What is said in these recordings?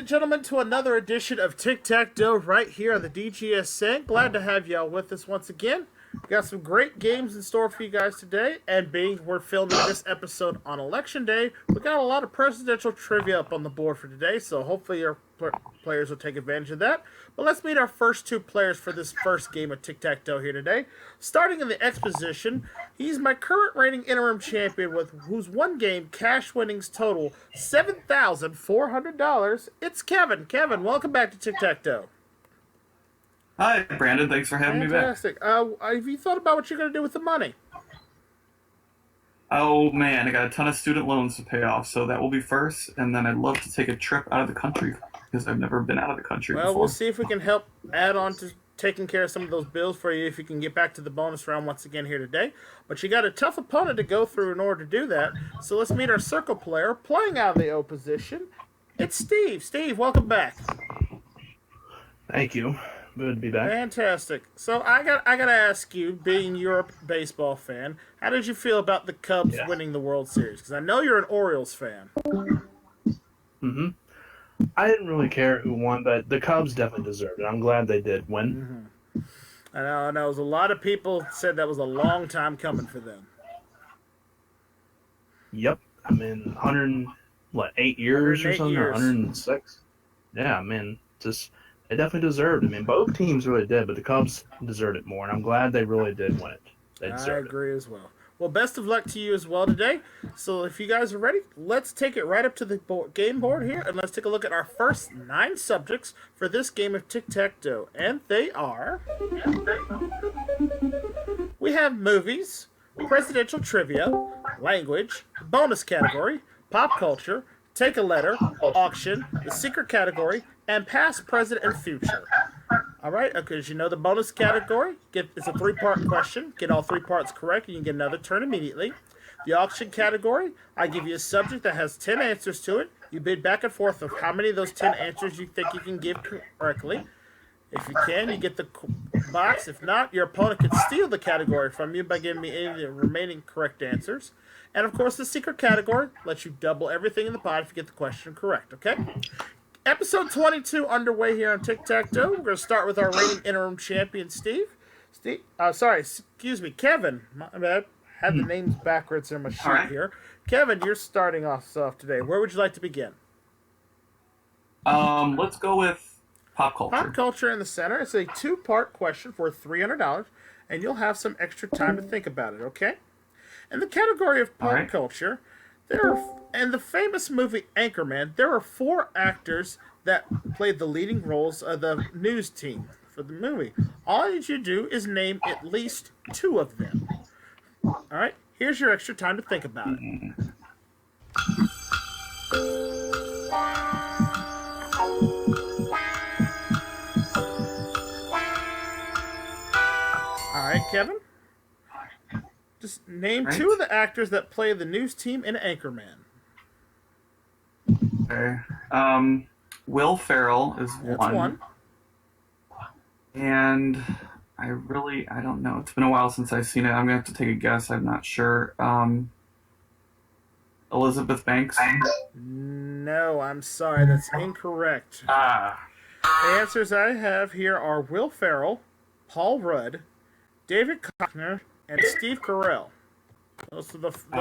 gentlemen, to another edition of Tic Tac Dough right here on the DGSN. Glad to have y'all with us once again. We got some great games in store for you guys today, and being we're filming this episode on Election Day, we got a lot of presidential trivia up on the board for today, so hopefully your players will take advantage of that. But let's meet our first two players for this first game of Tic Tac Dough here today. Starting in the X position, he's my current reigning interim champion with whose one game cash winnings total $7,400. It's Kevin. Kevin, welcome back to Tic Tac Dough. Hi, Brandon. Thanks for having me back. Fantastic. Have you thought about what you're going to do with the money? Oh, man. I got a ton of student loans to pay off, so that will be first. And then I'd love to take a trip out of the country because I've never been out of the country before. Well, we'll see if we can help add on to taking care of some of those bills for you if you can get back to the bonus round once again here today. But you got a tough opponent to go through in order to do that. So let's meet our circle player playing out of the O position. It's Steve. Steve, welcome back. Thank you. Good to be back. Fantastic. So I got to ask you, being you're a baseball fan, how did you feel about the Cubs winning the World Series? Because I know you're an Orioles fan. Mm-hmm. I didn't really care who won, but the Cubs definitely deserved it. I'm glad they did win. Mm-hmm. I know. A lot of people said that was a long time coming for them. Yep. I mean, 8 years or something? Years. Or 106? Yeah, I mean, they definitely deserved it. I mean, both teams really did, but the Cubs deserved it more, and I'm glad they really did win it. They deserved it. I agree as well. Well, best of luck to you as well today. So if you guys are ready, let's take it right up to the game board here, and let's take a look at our first 9 subjects for this game of Tic-Tac-Dough. And they are... We have movies, presidential trivia, language, bonus category, pop culture, take a letter, auction, the secret category, and past, present, and future. All right, because you know the bonus category, it's a 3-part question. Get all 3 parts correct, and you can get another turn immediately. The auction category, I give you a subject that has 10 answers to it. You bid back and forth of how many of those 10 answers you think you can give correctly. If you can, you get the box. If not, your opponent can steal the category from you by giving me any of the remaining correct answers. And, of course, the secret category lets you double everything in the pot if you get the question correct, okay? Episode 22 underway here on Tic Tac Dough. We're going to start with our reigning interim champion, Kevin. My bad. Had the names backwards in my sheet here. Kevin, you're starting off today. Where would you like to begin? Let's go with pop culture. Pop culture in the center. It's a 2-part question for $300, and you'll have some extra time to think about it, okay? In the category of pop culture, in the famous movie Anchorman, there are 4 actors that played the leading roles of the news team for the movie. All I need you to do is name at least 2 of them. All right, here's your extra time to think about it. All right, Kevin? Just name 2 of the actors that play the news team in Anchorman. Okay. Will Ferrell is one. And I don't know. It's been a while since I've seen it. I'm going to have to take a guess. I'm not sure. Elizabeth Banks? No, I'm sorry. That's incorrect. The answers I have here are Will Ferrell, Paul Rudd, David Koechner, and Steve Carell. Those are the 4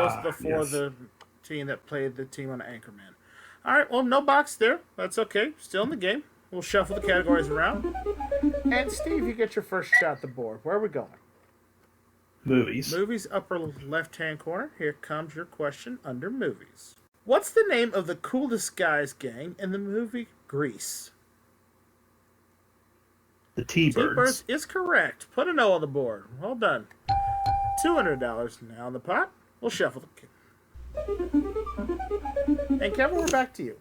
of the team that played the team on Anchorman. All right, well, no box there. That's okay. Still in the game. We'll shuffle the categories around. And Steve, you get your first shot at the board. Where are we going? Movies. Movies, upper left-hand corner. Here comes your question under movies. What's the name of the coolest guys gang in the movie Grease? The T-Birds. T-Birds is correct. Put an O on the board. Well done. $200 now in the pot. We'll shuffle the... And Kevin, we're back to you.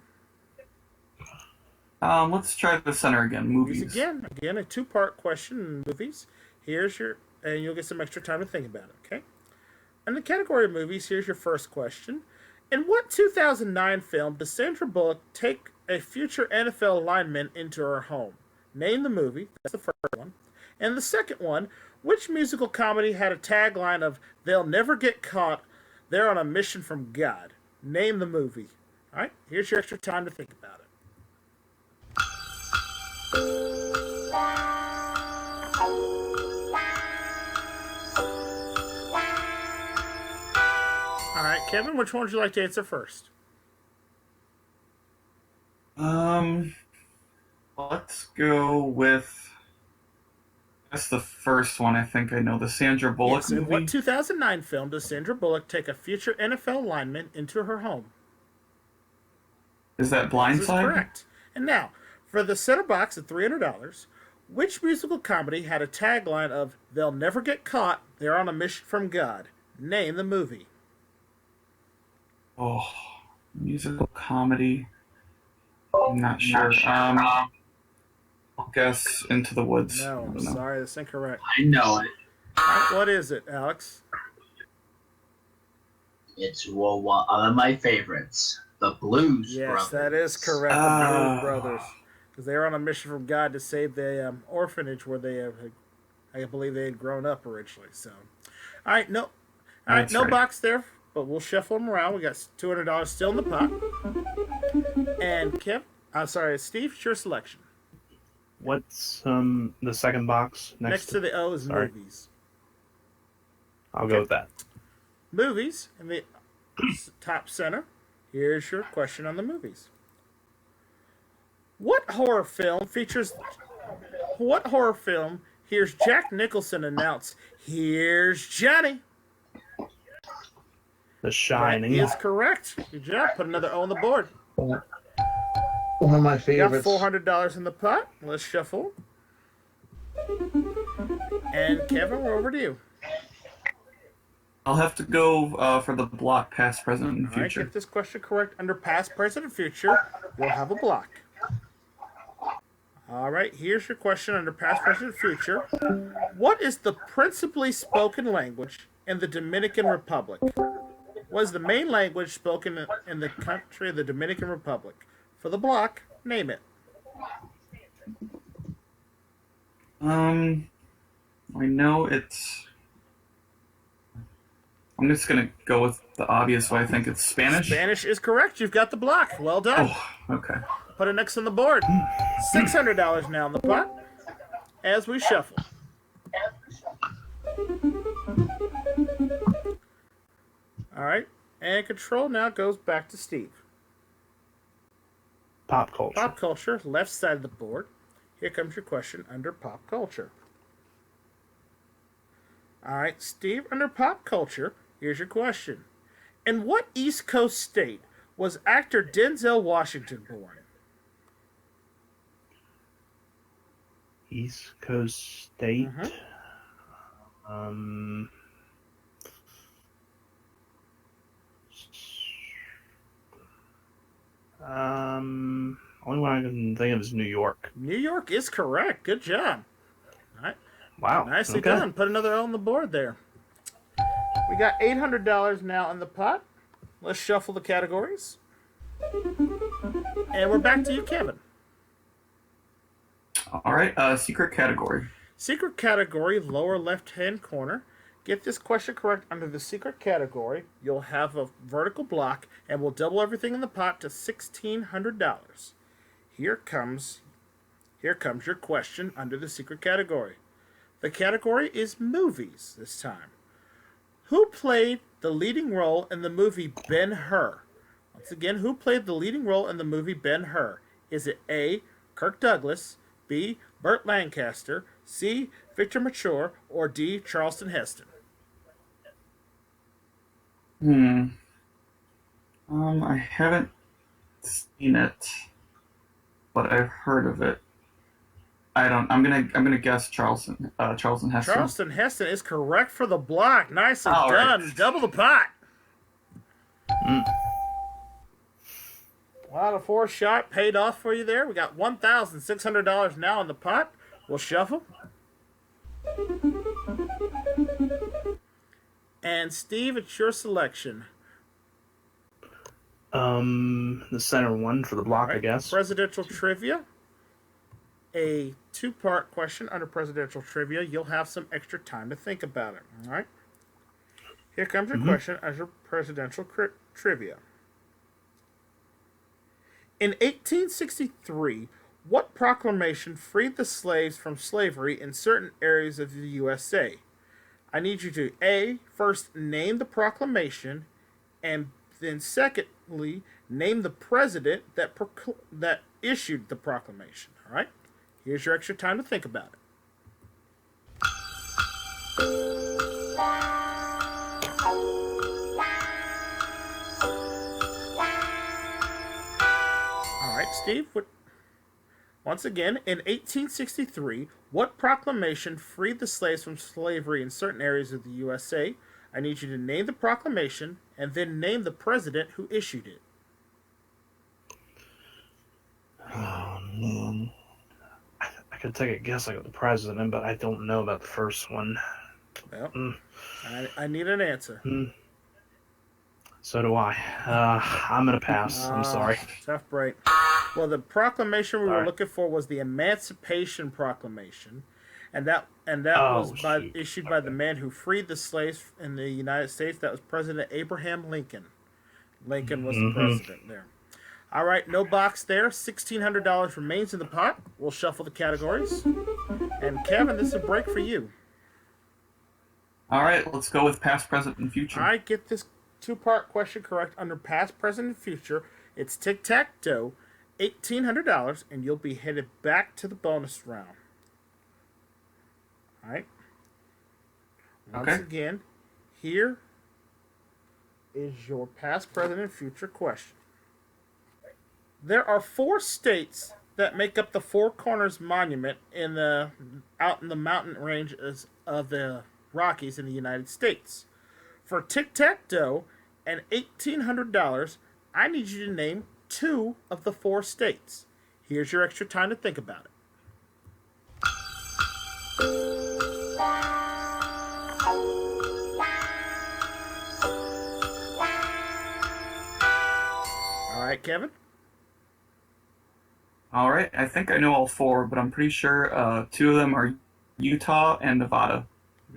Let's try the center again. Movies. Again, a 2-part question in movies. Here's your... And you'll get some extra time to think about it, okay? In the category of movies, here's your first question. In what 2009 film does Sandra Bullock take a future NFL lineman into her home? Name the movie. That's the first one. And the second one, which musical comedy had a tagline of, "They'll never get caught, they're on a mission from God"? Name the movie. All right, here's your extra time to think about it. All right, Kevin, which one would you like to answer first? Um, let's go with that's the first one. I think I know the Sandra Bullock Yes, in what movie. 2009 film does Sandra Bullock take a future NFL lineman into her home? Is that This is Blindside? correct. And now, for the center box at $300, which musical comedy had a tagline of "They'll never get caught, they're on a mission from God"? Name the movie. Oh, musical comedy. I'm not sure. I'll guess Into the Woods. No, I I'm don't know. sorry, that's incorrect. I know it. All right, what is it, Alex? It's one of my favorites, the Blues Yes, Brothers. that is correct. The Ah. Blues Brothers, because they were on a mission from God to save the orphanage where they, I believe, they had grown up originally. So, all right, That's no right. box there, but we'll shuffle them around. We got $200 still in the pot. And Kev, I'm sorry, Steve, it's your selection. What's the second box Next to the O is sorry. movies. I'll go with that. Movies in the top center. Here's your question on the movies. What horror film hears Jack Nicholson announce, "Here's Johnny"? The Shining. That is correct. Good job. Put another O on the board. One of my We got favorites. $400 in the pot. Let's shuffle. And Kevin, we're over to you. I'll have to go for the block past, present, and All right, future. get this question correct. Under past, present, and future, you'll have a block. All right, here's your question under past, present, and future. What is the principally spoken language in the Dominican Republic? What is the main language spoken in the country of the Dominican Republic? For the block, name it. I know it's. I'm just gonna go with the obvious way. I think it's Spanish. Spanish is correct. You've got the block. Well done. Oh, okay. Put it next on the board. $600 now in the pot as we shuffle. All right, and control now goes back to Steve. Pop culture. Pop culture, left side of the board. Here comes your question under pop culture. All right, Steve, under pop culture, here's your question. In what East Coast state was actor Denzel Washington born? East Coast State. Only one I can think of is New York. New York is correct. Good job. All right, Wow. nicely okay. done. Put another L on the board there. We got $800 now in the pot. Let's shuffle the categories. And we're back to you, Kevin. All right. Secret category. Secret category, lower left-hand corner. Get this question correct under the secret category. You'll have a vertical block, and we'll double everything in the pot to $1,600. Here comes your question under the secret category. The category is movies this time. Who played the leading role in the movie Ben-Hur? Once again, who played the leading role in the movie Ben-Hur? Is it A, Kirk Douglas, B, Burt Lancaster, C, Victor Mature, or D, Charleston Heston? I haven't seen it, but I've heard of it. I'm gonna guess Charleston Heston. Charleston Heston is correct for the block. Nicely All right. done. Double the pot. Wow, the fourth shot paid off for you there. We got $1,600 now in the pot. We'll shuffle. And Steve, it's your selection. The center one for the block, All I guess. Presidential trivia. A two-part question under presidential trivia. You'll have some extra time to think about it. All right. Here comes your question under presidential trivia. In 1863, what proclamation freed the slaves from slavery in certain areas of the USA? I need you to A, first name the proclamation, And then secondly, name the president that issued the proclamation. All right? Here's your extra time to think about it. All right, Steve, once again, in 1863, what proclamation freed the slaves from slavery in certain areas of the USA? I need you to name the proclamation and then name the president who issued it. Oh, man. I could take a guess like the president, but I don't know about the first one. Well, I need an answer. So do I. I'm going to pass. I'm sorry. Tough break. Well, the proclamation we were looking for was the Emancipation Proclamation, and that was issued by the man who freed the slaves in the United States. That was President Abraham Lincoln. Lincoln was the president there. All right, no box there. $1,600 remains in the pot. We'll shuffle the categories. And Kevin, this is a break for you. All right, let's go with past, present, and future. All right, get this two-part question correct under past, present, and future. It's Tic Tac Dough, $1,800, and you'll be headed back to the bonus round. All right. Once again, here is your past, present, and future question. There are 4 states that make up the Four Corners Monument out in the mountain ranges of the Rockies in the United States. For Tic Tac Dough and $1,800, I need you to name 2 of the 4 states. Here's your extra time to think about it. All right, Kevin? All right, I think I know all 4, but I'm pretty sure 2 of them are Utah and Nevada.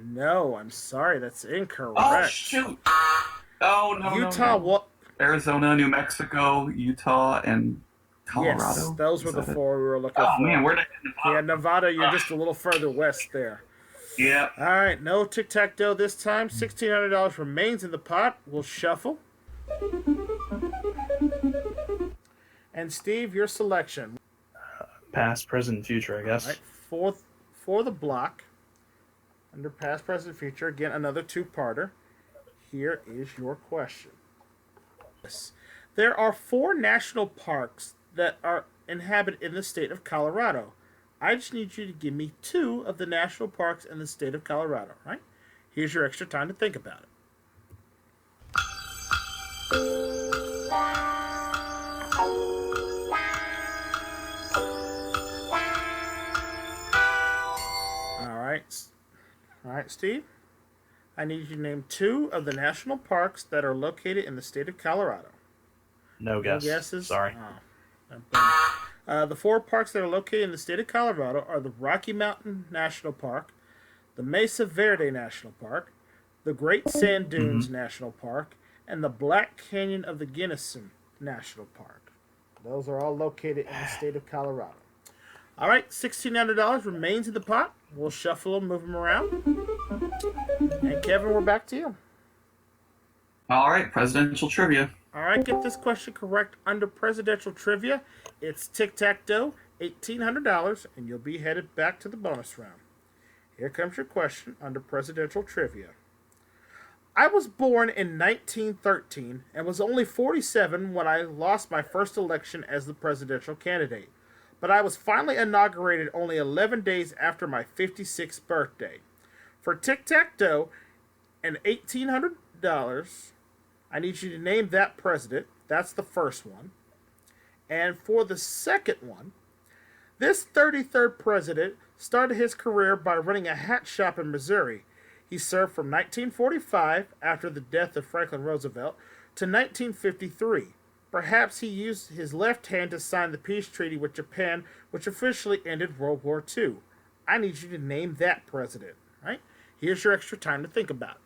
No, I'm sorry, that's incorrect. Oh, shoot! Oh, no, Utah, no. what? Arizona, New Mexico, Utah, and Colorado. Yes, those were the 4 we were looking for. Oh, man, where did I get Nevada? Yeah, Nevada, you're just a little further west there. Yeah. All right, no tic-tac-toe this time. $1,600 remains in the pot. We'll shuffle. And Steve, your selection. Past, present, future, I guess. All right, for the block, under past, present, future, again, another 2-parter. Here is your question. There are 4 national parks that are inhabited in the state of Colorado. I just need you to give me 2 of the national parks in the state of Colorado, right? Here's your extra time to think about it. All right, Steve. I need you to name 2 of the national parks that are located in the state of Colorado. No guess. No guesses? Sorry. The 4 parks that are located in the state of Colorado are the Rocky Mountain National Park, the Mesa Verde National Park, the Great Sand Dunes National Park, and the Black Canyon of the Gunnison National Park. Those are all located in the state of Colorado. All right, $1,600 remains in the pot. We'll shuffle them, move them around. And Kevin, we're back to you. All right, presidential trivia. All right, get this question correct under presidential trivia. It's tic-tac-toe, $1,800, and you'll be headed back to the bonus round. Here comes your question under presidential trivia. I was born in 1913 and was only 47 when I lost my first election as the presidential candidate. But I was finally inaugurated only 11 days after my 56th birthday. For tic-tac-toe and $1,800, I need you to name that president. That's the first one. And for the second one, this 33rd president started his career by running a hat shop in Missouri. He served from 1945, after the death of Franklin Roosevelt, to 1953. Perhaps he used his left hand to sign the peace treaty with Japan, which officially ended World War II. I need you to name that president. Right? Here's your extra time to think about it.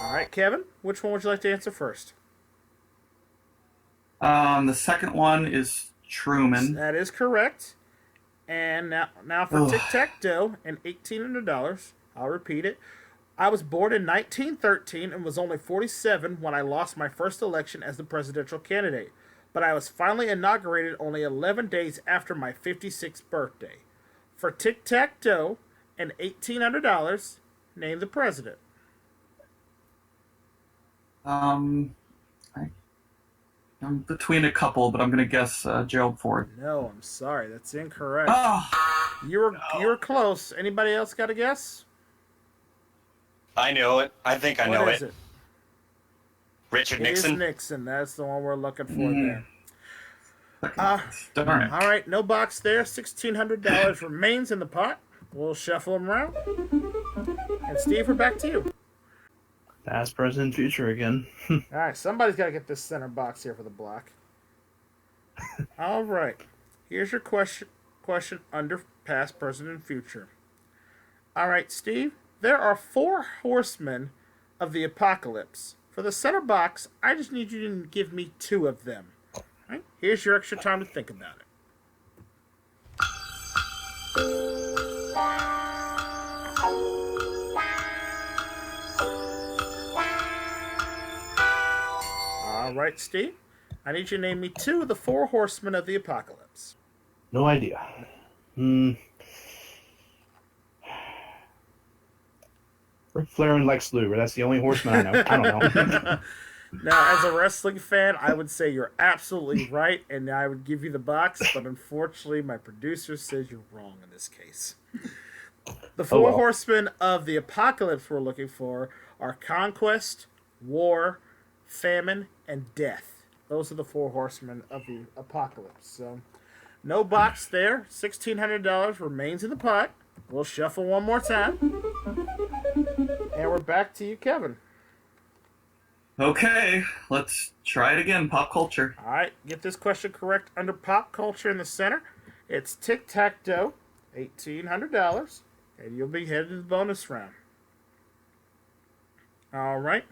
All right, Kevin, which one would you like to answer first? The second one is Truman. That is correct. And now for Tic Tac Dough and $1,800. I'll repeat it. I was born in 1913 and was only 47 when I lost my first election as the presidential candidate. But I was finally inaugurated only 11 days after my 56th birthday. For Tic Tac Dough and $1,800, name the president. I'm between a couple, but I'm going to guess Gerald Ford. No, I'm sorry. That's incorrect. Oh, You were close. Anybody else got a guess? I know it. I think I know What is it. it? Richard It is Nixon. Nixon. That's the one we're looking for there. darn it. All right, no box there. $1,600 remains in the pot. We'll shuffle them around. And Steve, we're back to you. Past, present, future again. All right, somebody's got to get this center box here for the block. All right, here's your question under past, present, and future. All right, Steve, there are 4 horsemen of the apocalypse. For the center box, I just need you to give me 2 of them. All right, here's your extra time to think about it. All right, Steve, I need you to name me 2 of the 4 horsemen of the apocalypse. No idea. Ric Flair and Lex Luger. That's the only horseman I know. I don't know. Now, as a wrestling fan, I would say you're absolutely right, and I would give you the box, but unfortunately, my producer says you're wrong in this case. The 4 horsemen of the apocalypse we're looking for are conquest, war, famine, and death. Those are the 4 horsemen of the apocalypse. So, no box there. $1,600 remains in the pot. We'll shuffle one more time. And we're back to you, Kevin. Okay, let's try it again. Pop culture. All right, get this question correct under pop culture in the center. It's Tic Tac Dough, $1,800, and you'll be headed to the bonus round. All right.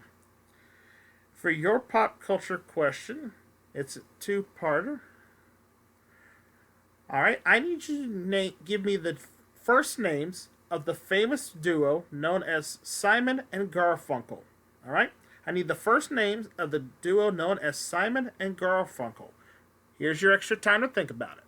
For your pop culture question, it's a 2-parter. All right, I need you to give me the first names of the famous duo known as Simon and Garfunkel. All right? I need the first names of the duo known as Simon and Garfunkel. Here's your extra time to think about it.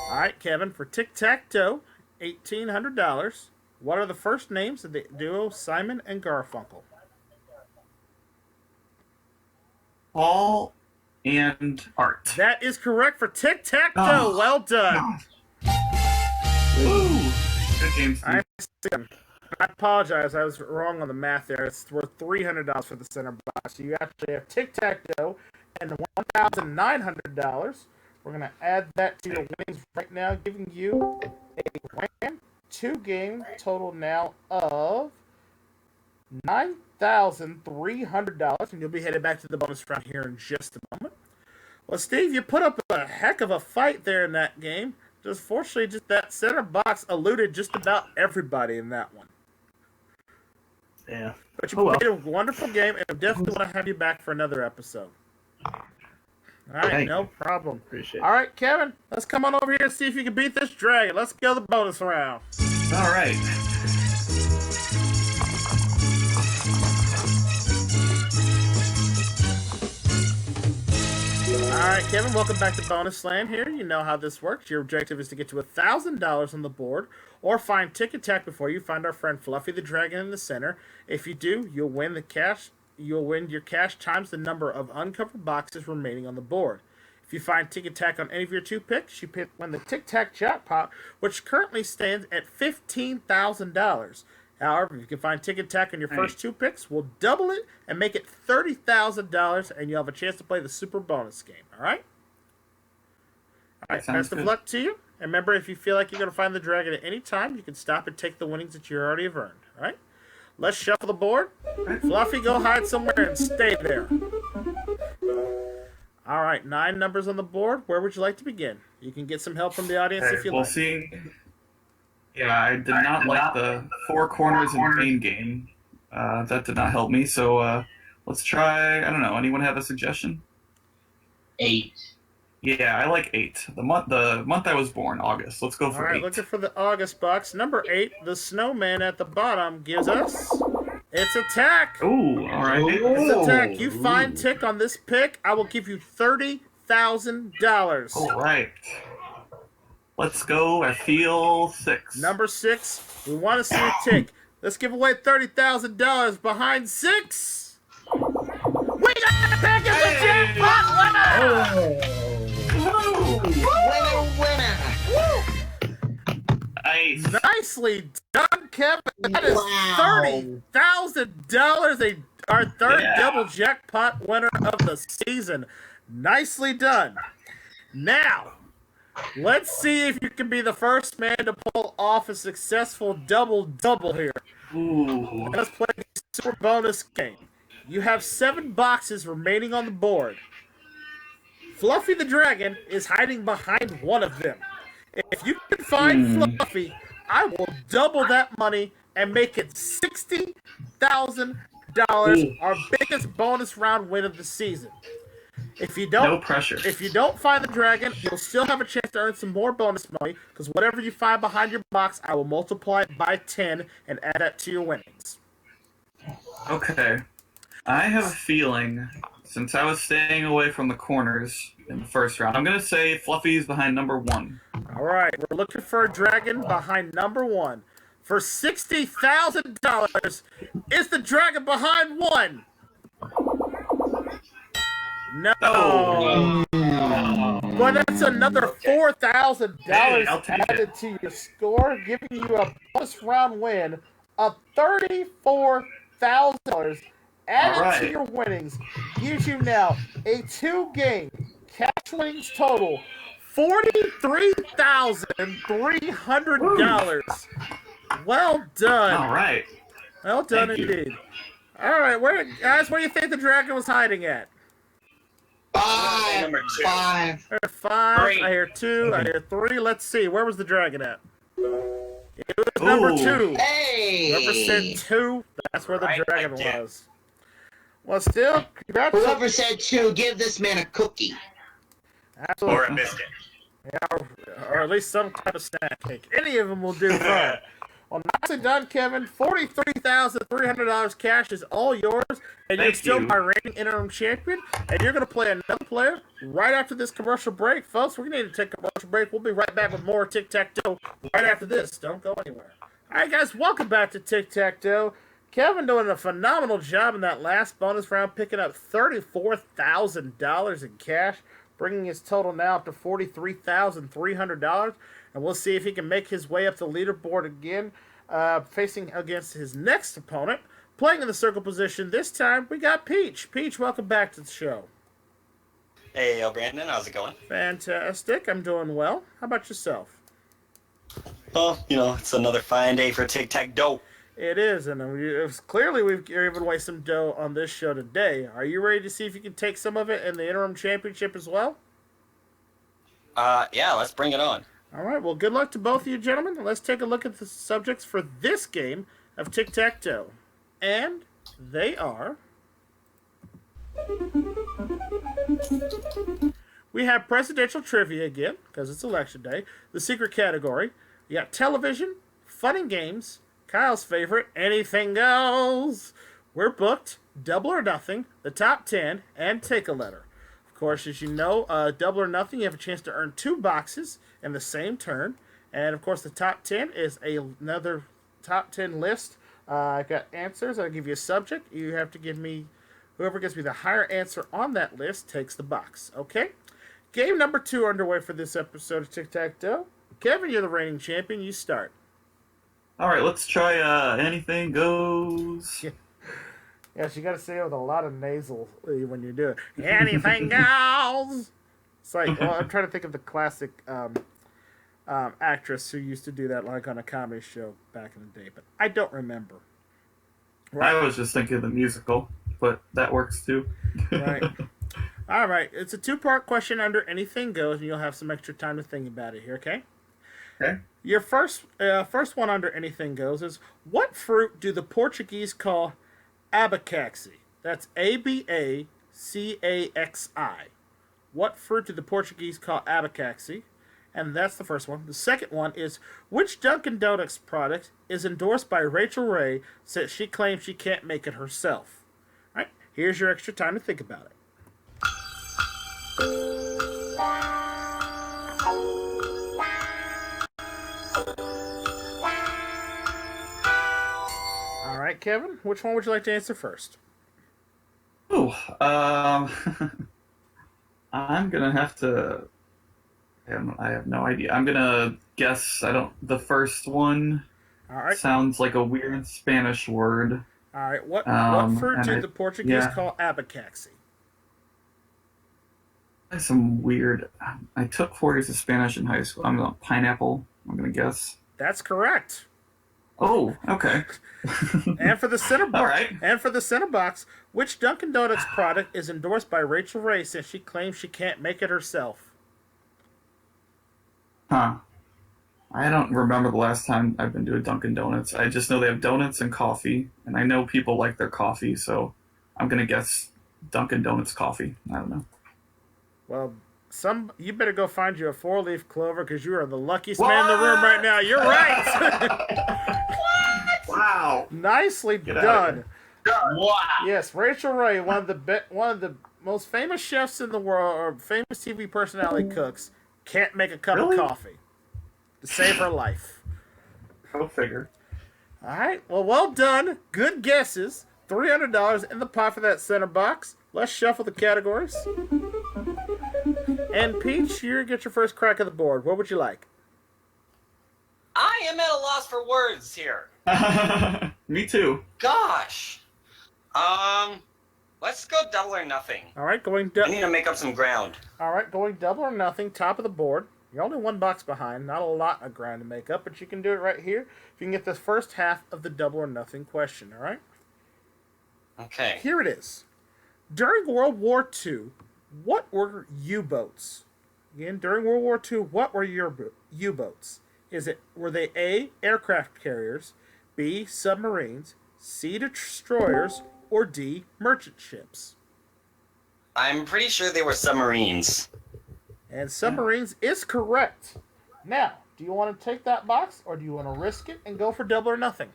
All right, Kevin, for Tic Tac Dough, $1,800. What are the first names of the duo Simon and Garfunkel? Paul and Art. That is correct for Tic Tac Dough. Oh, Well done. Woo! Good game, Steve. I apologize. I was wrong on the math there. It's worth $300 for the center box. You actually have Tic Tac Dough and $1,900. We're going to add that to your winnings right now, giving you a grand 2-game total now of $9,300, and you'll be headed back to the bonus round here in just a moment. Well, Steve, you put up a heck of a fight there in that game. Just fortunately, just that center box eluded just about everybody in that one. Yeah. But you played a wonderful game, and I definitely want to have you back for another episode. All right, Thank no you. problem. Appreciate it. All right, Kevin, let's come on over here and see if you can beat this dragon. Let's go to the bonus round. All right. All right, Kevin, welcome back to Bonus Land here. You know how this works. Your objective is to get to $1,000 on the board or find Tic Tac before you find our friend Fluffy the Dragon in the center. If you do, you'll win the cash. You'll win your cash times the number of uncovered boxes remaining on the board. If you find Tic Tac on any of your 2 picks, you win the Tic Tac jackpot, which currently stands at $15,000. However, if you can find Tic Tac on your first 2 picks, we'll double it and make it $30,000, and you'll have a chance to play the super bonus game. All right? All right, best of luck to you. And remember, if you feel like you're going to find the dragon at any time, you can stop and take the winnings that you already have earned. All right? Let's shuffle the board. Fluffy, go hide somewhere and stay there. All right, 9 numbers on the board. Where would you like to begin? You can get some help from the audience if you we'll like. see. Yeah, I did not like the four corners in the main game. That did not help me. So let's try. I don't know. Anyone have a suggestion? 8. Yeah, I like 8. The month I was born, August. Let's go All for right, 8. looking for the August box. Number 8, the snowman at the bottom gives us... It's Attack. Ooh, all right. It's Attack. You find Tick on this pick, I will give you $30,000. All right. Let's go. I feel 6. Number 6, we want to see a Tick. Let's give away $30,000 behind 6. We got a pick as the jackpot winner! Nice. Nicely done, Kevin. That is Wow. $30,000. Our third double jackpot winner of the season. Nicely done. Now, let's see if you can be the first man to pull off a successful double-double here. Ooh. Let's play the super bonus game. You have 7 boxes remaining on the board. Fluffy the Dragon is hiding behind one of them. If you can find Fluffy, I will double that money and make it $60,000, our biggest bonus round win of the season. If you don't, No pressure. If you don't find the dragon, you'll still have a chance to earn some more bonus money, because whatever you find behind your box, I will multiply it by 10 and add that to your winnings. Okay. I have a feeling, since I was staying away from the corners in the first round, I'm going to say Fluffy's behind number 1. All right, we're looking for a dragon behind number 1. For $60,000, is the dragon behind 1? No. Oh. But that's another $4,000 Hey, I'll take added it. to your score, giving you a bonus round win of $34,000 added All right. to your winnings. Gives you now a 2-game cash winnings total $43,300. Well done. All right. Well done Thank you. indeed. All right, where do you think the dragon was hiding at? 5. Number 2. 5. I hear 5. 3. I hear 2. I hear 3. Let's see. Where was the dragon at? It was number Ooh. 2. Hey. Represent 2. That's where the Right dragon there. was. Well, still, congrats. Whoever said 2, give this man a cookie. Absolutely. Or a biscuit. Yeah, or at least some type of snack cake. Any of them will do fine. Well, nicely done, Kevin. $43,300 cash is all yours, and you're Thank still you. my reigning interim champion. And you're going to play another player right after this commercial break, folks. We're going to need to take a commercial break. We'll be right back with more Tic Tac Dough right after this. Don't go anywhere. All right, guys, welcome back to Tic Tac Dough. Kevin doing a phenomenal job in that last bonus round, picking up $34,000 in cash, bringing his total now up to $43,300. And we'll see if he can make his way up the leaderboard again, facing against his next opponent. Playing in the circle position this time, we got Peach. Peach, welcome back to the show. Hey, Brandon, how's it going? Fantastic. I'm doing well. How about yourself? Well, it's another fine day for Tic Tac Dough. It is, and clearly we've given away some dough on this show today. Are you ready to see if you can take some of it in the interim championship as well? Yeah, let's bring it on. All right, well, good luck to both of you gentlemen. Let's take a look at the subjects for this game of Tic-Tac-Toe. And they are... We have presidential trivia again, because it's election day. The secret category. You got television, fun and games, Kyle's favorite, anything goes. We're booked, double or nothing, the top 10, and take a letter. Of course, as you know, double or nothing, you have a chance to earn 2 boxes in the same turn. And of course, the top 10 is another top 10 list. I've got answers. I'll give you a subject. You have to give me, whoever gives me the higher answer on that list takes the box. Okay? Game number 2 underway for this episode of Tic-Tac-Toe. Kevin, you're the reigning champion. You start. All right, let's try anything goes. Yes, you got to say it with a lot of nasal when you do it. Anything goes. It's like, well, I'm trying to think of the classic actress who used to do that, like on a comedy show back in the day, but I don't remember. I was just thinking of the musical, but that works too. Right. All right. It's a 2-part question under anything goes, and you'll have some extra time to think about it here. Okay. Okay. Your first one under anything goes is, what fruit do the Portuguese call abacaxi? That's Abacaxi. What fruit do the Portuguese call abacaxi? And that's the first one. The second one is, which Dunkin' Donuts product is endorsed by Rachel Ray since she claims she can't make it herself? All right, here's your extra time to think about it. All right, Kevin, which one would you like to answer first? Ooh, I'm gonna have to. I have no idea. I'm gonna guess. I don't. The first one All right. sounds like a weird Spanish word. All right. What fruit and do the Portuguese yeah. call abacaxi? Some weird. I took 4 years of Spanish in high school. I'm gonna pineapple. I'm gonna guess. That's correct. Oh, okay. And for the center box, All right. and for the center box, which Dunkin' Donuts product is endorsed by Rachel Ray since she claims she can't make it herself? Huh. I don't remember the last time I've been to a Dunkin' Donuts. I just know they have donuts and coffee, and I know people like their coffee, so I'm gonna guess Dunkin' Donuts coffee. I don't know. Well, you better go find you a 4-leaf clover because you are the luckiest man in the room right now. You're right. Wow. Nicely Get out of done. Wow. Yes, Rachel Ray, one of the most famous chefs in the world, or famous TV personality cooks, can't make a cup Really? of coffee to save her life. Go figure. All right, well done. Good guesses. $300 in the pot for that center box. Let's shuffle the categories. And Peach, you get your first crack of the board. What would you like? I am at a loss for words here. Me too. Gosh. Let's go double or nothing. All right, going I need to make up some ground. going double or nothing. Top of the board. You're only 1 box behind. Not a lot of ground to make up, but you can do it right here. If you can get the first half of the double or nothing question. All right. Okay. Here it is. During World War II, what were U-boats? Again, during World War II, what were your U-boats? Were they A, aircraft carriers, B, submarines, C, destroyers, or D, merchant ships? I'm pretty sure they were submarines. And submarines is correct. Now, do you want to take that box, or do you want to risk it and go for double or nothing?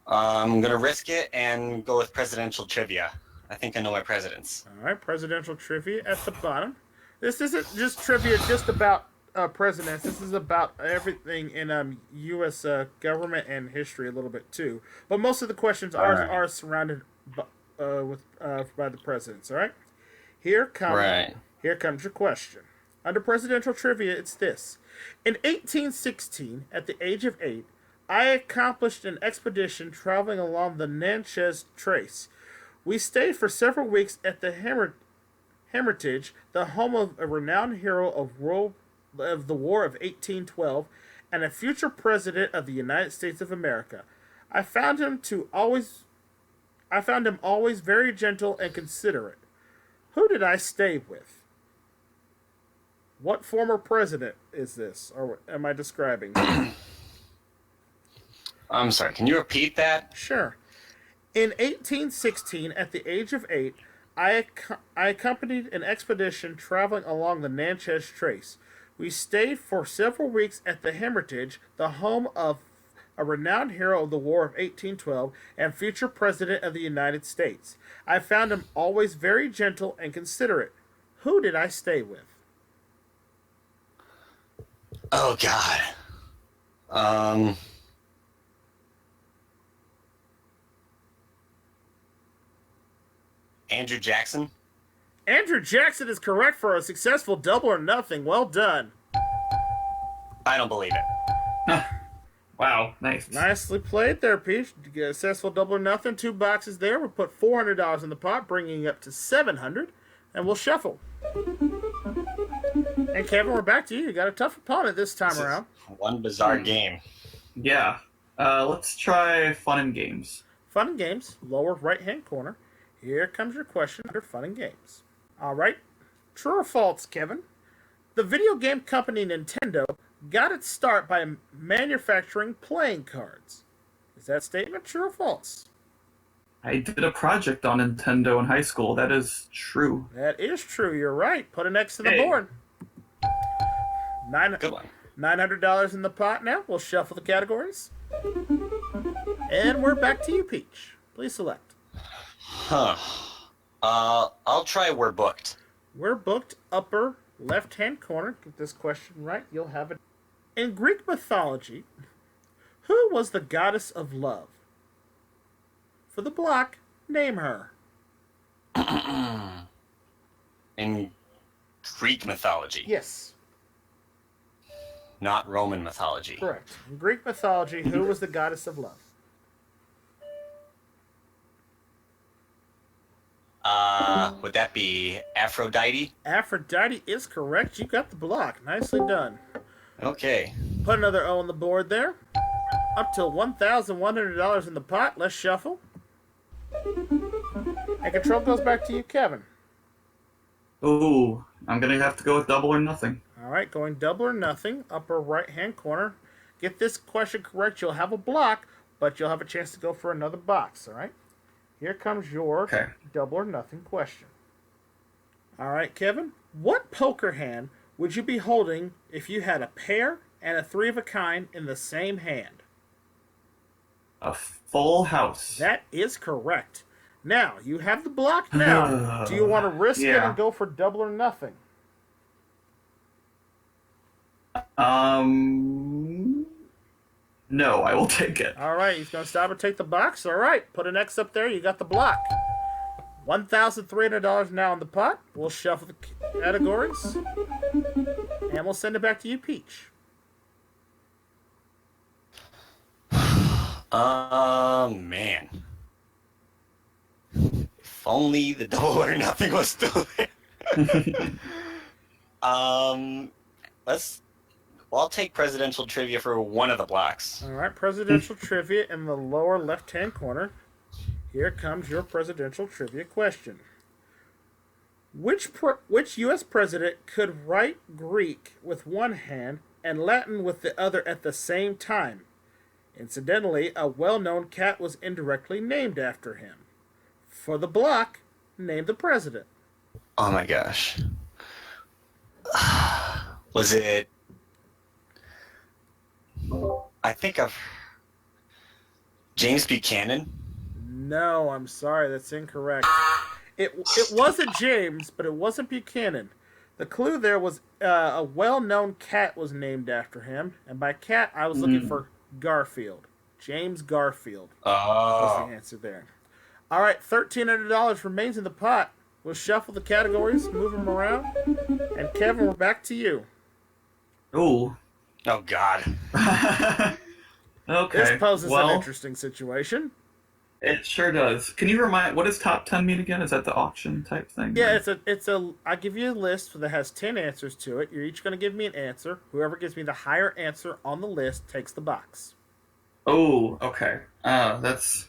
I'm gonna risk it and go with presidential trivia. I think I know my presidents. All right, presidential trivia at the bottom. This isn't just trivia just about presidents. This is about everything in U.S. Government and history a little bit too. But most of the questions are surrounded by the presidents. All right. Here comes your question. Under presidential trivia, it's this: in 1816, at the age of 8, I accomplished an expedition traveling along the Natchez Trace. We stayed for several weeks at the Hermitage, the home of a renowned hero of the War of 1812 and a future president of the United States of America. I found him always very gentle and considerate. Who did I stay with? What former president is this, or am I describing? I'm sorry, can you repeat that? Sure. In 1816, at the age of 8, I accompanied an expedition traveling along the Natchez Trace. We stayed for several weeks at the Hermitage, the home of a renowned hero of the War of 1812 and future President of the United States. I found him always very gentle and considerate. Who did I stay with? Oh, God. Andrew Jackson? Andrew Jackson is correct for a successful double or nothing. Well done. I don't believe it. Wow, nice. Nicely played there, Peach. Successful double or nothing. 2 boxes there. We'll put $400 in the pot, bringing it up to $700, and we'll shuffle. And Kevin, we're back to you. You got a tough opponent this time around. One bizarre game. Yeah. Let's try fun and games. Fun and games, lower right-hand corner. Here comes your question under fun and games. All right. True or false, Kevin? The video game company Nintendo got its start by manufacturing playing cards. Is that statement true or false? I did a project on Nintendo in high school. That is true. That is true. You're right. Put an X to the Hey. board. Good one. $900 in the pot now. We'll shuffle the categories. And we're back to you, Peach. Please select. Huh. I'll try We're Booked. We're booked upper left-hand corner. Get this question right. You'll have it. In Greek mythology, who was the goddess of love? For the block, name her. In Greek mythology, Yes, not Roman mythology. correct. In Greek mythology, who was the goddess of love? Would that be Aphrodite? Aphrodite is correct. You got the block. Nicely done. Okay. Put another O on the board there. Up to $1,100 in the pot. Let's shuffle. And control goes back to you, Kevin. Ooh, I'm gonna have to go with double or nothing. All right, going double or nothing, upper right-hand corner. Get this question correct, you'll have a block, but you'll have a chance to go for another box, all right? Here comes your Okay. double or nothing question. All right, Kevin, what poker hand would you be holding if you had a pair and a three of a kind in the same hand? A full house. That is correct. Now, you have the block now. Do you want to risk it Yeah. and go for double or nothing? No, I will take it. All right, he's going to stop and take the box. All right, put an X up there. You got the block. $1,300 now in the pot. We'll shuffle the categories. And we'll send it back to you, Peach. Man. If only the double or nothing was still there. I'll take presidential trivia for one of the blocks. All right, presidential trivia in the lower left-hand corner. Here comes your presidential trivia question. Which U.S. president could write Greek with one hand and Latin with the other at the same time? Incidentally, a well-known cat was indirectly named after him. For the block, name the president. Oh my gosh. Was it... I think of James Buchanan. No, I'm sorry, that's incorrect. It wasn't James, but it wasn't Buchanan. The clue there was a well-known cat was named after him, and by cat I was looking for Garfield. James Garfield was the answer there. All right, $1,300 remains in the pot. We'll shuffle the categories, move them around, and Kevin, we're back to you. Ooh. Oh God. Okay. This poses well, an interesting situation. It sure does. Can you remind what does top 10 mean again? Is that the auction type thing? Yeah, it's a. I give you a list that has 10 answers to it. You're each going to give me an answer. Whoever gives me the higher answer on the list takes the box. Oh, okay. That's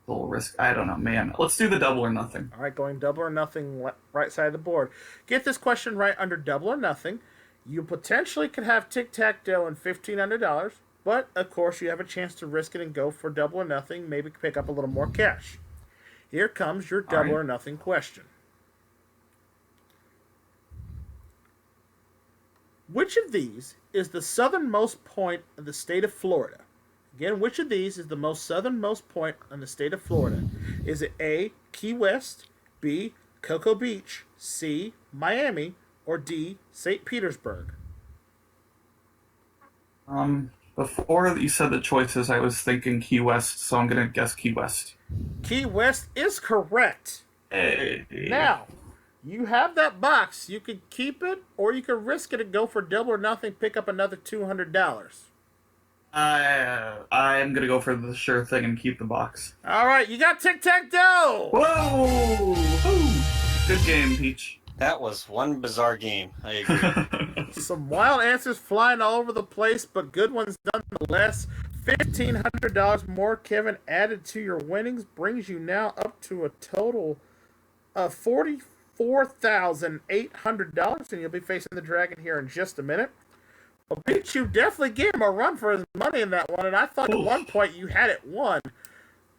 a little risk. I don't know, man. Let's do the double or nothing. All right, going double or nothing, right side of the board. Get this question right under double or nothing. You potentially could have Tic Tac Dough and $1,500, but of course you have a chance to risk it and go for double or nothing. Maybe pick up a little more cash. Here comes your double or nothing question. Which of these is the southernmost point of the state of Florida? Again, which of these is the most southernmost point in the state of Florida? Is it A, Key West, B, Cocoa Beach, C, Miami, or D, St. Petersburg? Before you said the choices, I was thinking Key West, so I'm gonna guess Key West. Key West is correct. Hey. Now, you have that box. You could keep it, or you could risk it and go for double or nothing, pick up another $200. I'm gonna go for the sure thing and keep the box. All right, you got Tic Tac Dough. Whoa! Ooh. Good game, Peach. That was one bizarre game. I agree. Some wild answers flying all over the place, but good ones nonetheless. $1,500 more, Kevin, added to your winnings brings you now up to a total of $44,800, and you'll be facing the dragon here in just a minute. Well, Beach, you definitely gave him a run for his money in that one, and I thought at one point you had it won.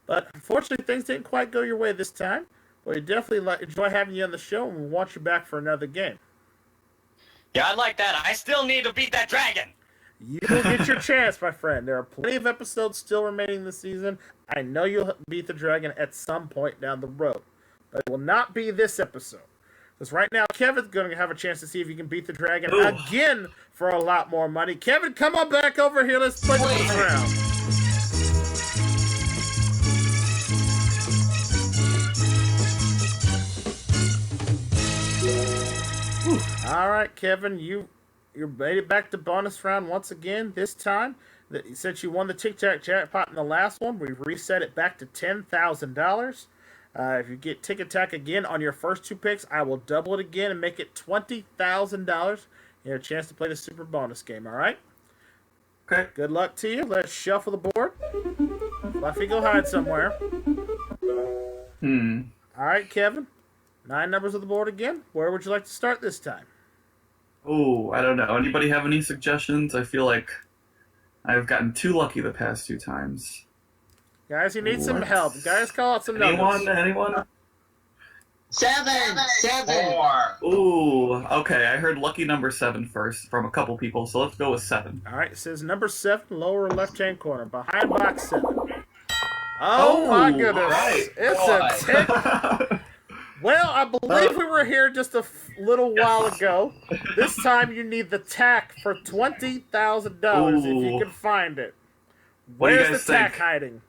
But unfortunately, things didn't quite go your way this time. But we definitely enjoy having you on the show, and we'll want you back for another game. Yeah, I like that. I still need to beat that dragon. You will get your chance, my friend. There are plenty of episodes still remaining this season. I know you'll beat the dragon at some point down the road. But it will not be this episode. Because right now, Kevin's going to have a chance to see if he can beat the dragon again for a lot more money. Kevin, come on back over here. Let's play this round. All right, Kevin, you made it back to bonus round once again. This time, since you won the Tic Tac jackpot in the last one, we've reset it back to $10,000. If you get Tic Tac again on your first two picks, I will double it again and make it $20,000. You have a chance to play the super bonus game, all right? Okay. Good luck to you. Let's shuffle the board. Fluffy, go hide somewhere. All right, Kevin. 9 numbers on the board again. Where would you like to start this time? Oh, I don't know. Anybody have any suggestions? I feel like I've gotten too lucky the past 2 times. Guys, you need some help. Guys, call out some numbers. Anyone? 7. 4. Ooh, okay. I heard lucky number 7 first from a couple people, so let's go with 7. All right, it says number 7, lower left-hand corner, behind box 7. Oh my goodness. Right. It's a tick. Well, I believe we were here just a little while ago. This time you need the tack for $20,000 if you can find it. What do you Where's guys the tack think? hiding?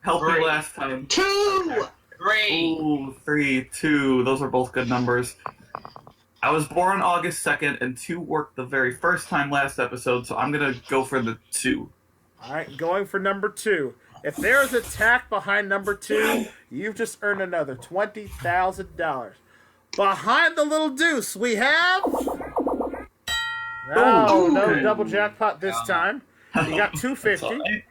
Help me 3. last time. 2. 3. Ooh, 3, 2. Those are both good numbers. I was born August 2nd, and 2 worked the very first time last episode, so I'm going to go for the 2. All right, going for number 2. If there is a tack behind number 2, you've just earned another $20,000. Behind the little deuce, we have... No double jackpot this time. You got 250.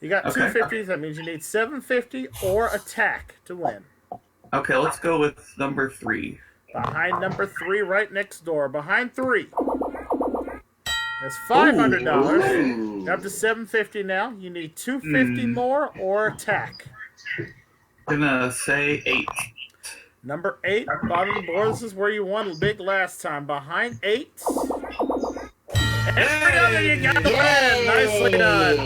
You got 250. That means you need 750 or a tack to win. Okay, let's go with number 3. Behind number 3, right next door. Behind 3. That's $500. You're up to $750 now. You need $250 more or a tack. I'm gonna say 8. Number 8, bottom of the board. This is where you won big last time. Behind 8. Hey, you got the win. Nicely done.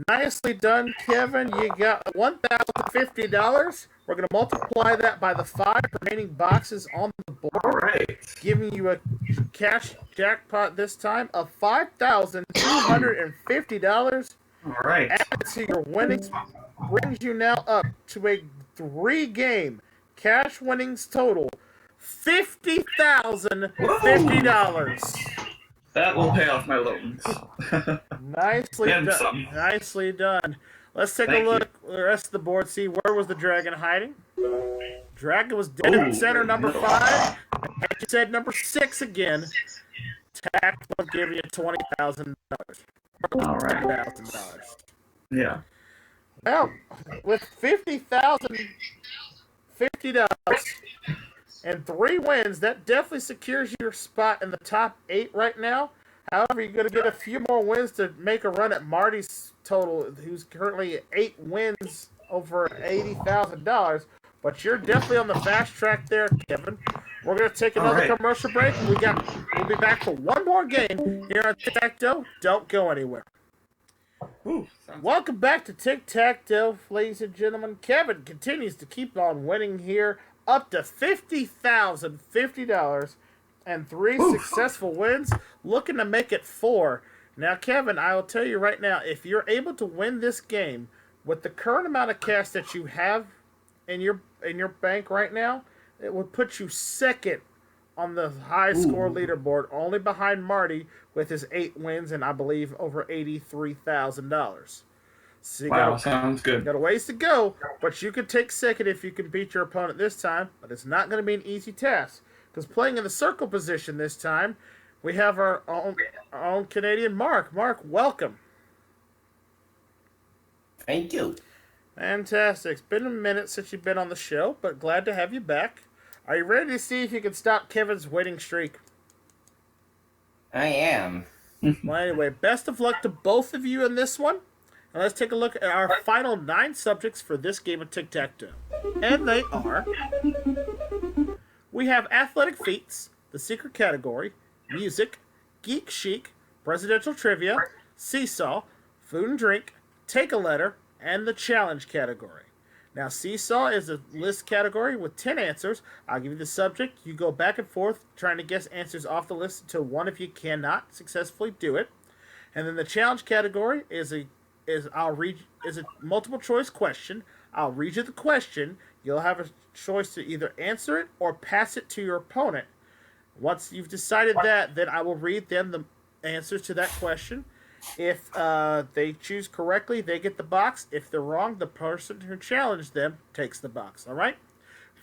Nicely done, Kevin. You got $1,050. We're going to multiply that by the 5 remaining boxes on the board. All right. Giving you a cash jackpot this time of $5,250. All right. Added to your winnings brings you now up to a 3-game cash winnings total $50,050. That will pay off my loans. Nicely And done. some. Nicely done. Let's take Thank a look at the rest of the board. See, where was the dragon hiding? Dragon was dead in center, number 5. And you said number 6 again. Tack will give you $20,000. All right. $20,000. Yeah. Well, with $50,050 and 3 wins, that definitely secures your spot in the top 8 right now. However, you're going to get a few more wins to make a run at Marty's total, who's currently at 8 wins over $80,000. But you're definitely on the fast track there, Kevin. We're going to take another commercial break. We'll be back for one more game here on Tic Tac Dough. Don't go anywhere. Welcome back to Tic Tac Dough, ladies and gentlemen. Kevin continues to keep on winning here, up to $50,050 and 3 successful wins, looking to make it 4. Now, Kevin, I will tell you right now, if you're able to win this game with the current amount of cash that you have in your bank right now, it would put you second on the high score leaderboard, only behind Marty with his 8 wins and I believe over $83,000. So you Sounds good. got a ways to go, but you could take second if you can beat your opponent this time. But it's not going to be an easy task because playing in the circle position this time, we have our own Canadian Mark. Mark, welcome. Thank you. Fantastic. It's been a minute since you've been on the show, but glad to have you back. Are you ready to see if you can stop Kevin's winning streak? I am. Well, anyway, best of luck to both of you in this one. And let's take a look at our final 9 subjects for this game of Tic Tac Dough. And they are: we have athletic feats, the secret category, music, geek chic, presidential trivia, seesaw, food and drink, take a letter, and the challenge category. Now, seesaw is a list category with 10 answers. I'll give you the subject. You go back and forth trying to guess answers off the list until one of you cannot successfully do it. And then the challenge category is a multiple choice question. I'll read you the question. You'll have a choice to either answer it or pass it to your opponent. Once you've decided that, then I will read them the answers to that question. If they choose correctly, they get the box. If they're wrong, the person who challenged them takes the box. All right?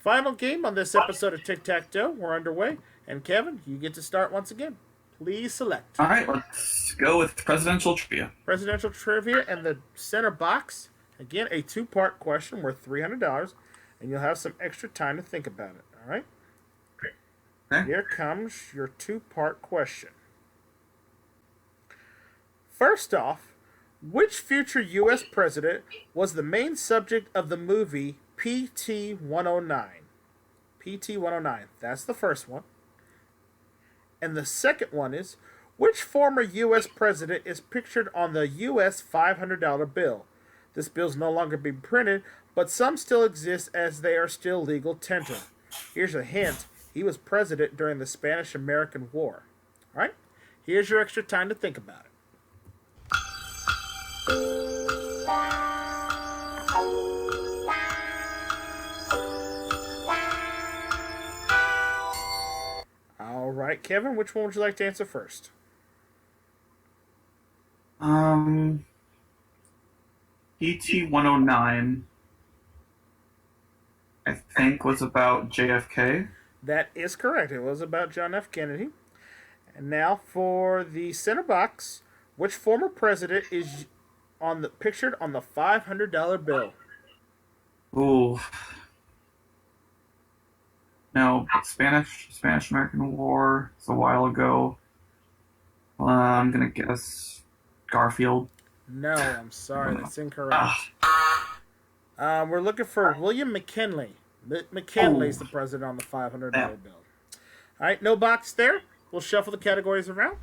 Final game on this episode of Tic Tac Dough. We're underway. And Kevin, you get to start once again. Please select. All right, let's go with presidential trivia. Presidential trivia and the center box. Again, a 2-part question worth $300, and you'll have some extra time to think about it. All right? Okay. Here comes your 2-part question. First off, which future U.S. president was the main subject of the movie PT 109? PT 109. That's the first one. And the second one is, which former U.S. president is pictured on the U.S. $500 bill? This bill is no longer being printed, but some still exist as they are still legal tender. Here's a hint. He was president during the Spanish-American War. All right? Here's your extra time to think about it. All right, Kevin, which one would you like to answer first? ET 109, I think, was about JFK. That is correct. It was about John F. Kennedy. And now for the center box, which former president is pictured on the $500 bill? Ooh. No, Spanish-American War. It's a while ago. I'm gonna guess Garfield. No, I'm sorry. That's incorrect. We're looking for William McKinley. McKinley's the president on the $500 bill. All right, no box there. We'll shuffle the categories around.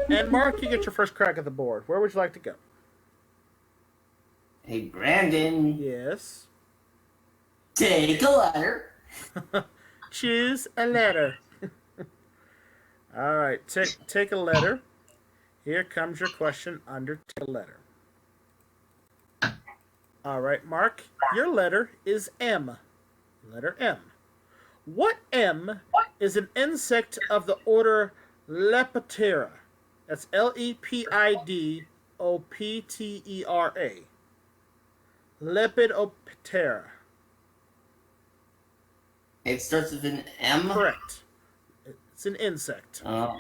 And Mark, you get your first crack at the board. Where would you like to go? Hey, Brandon. Yes. Take a letter. Choose a letter. All right, take a letter. Here comes your question under take a letter. All right, Mark, your letter is M. Letter M. What M is an insect of the order Lepidoptera? That's Lepidoptera. Lepidoptera. It starts with an M? Correct. It's an insect. Can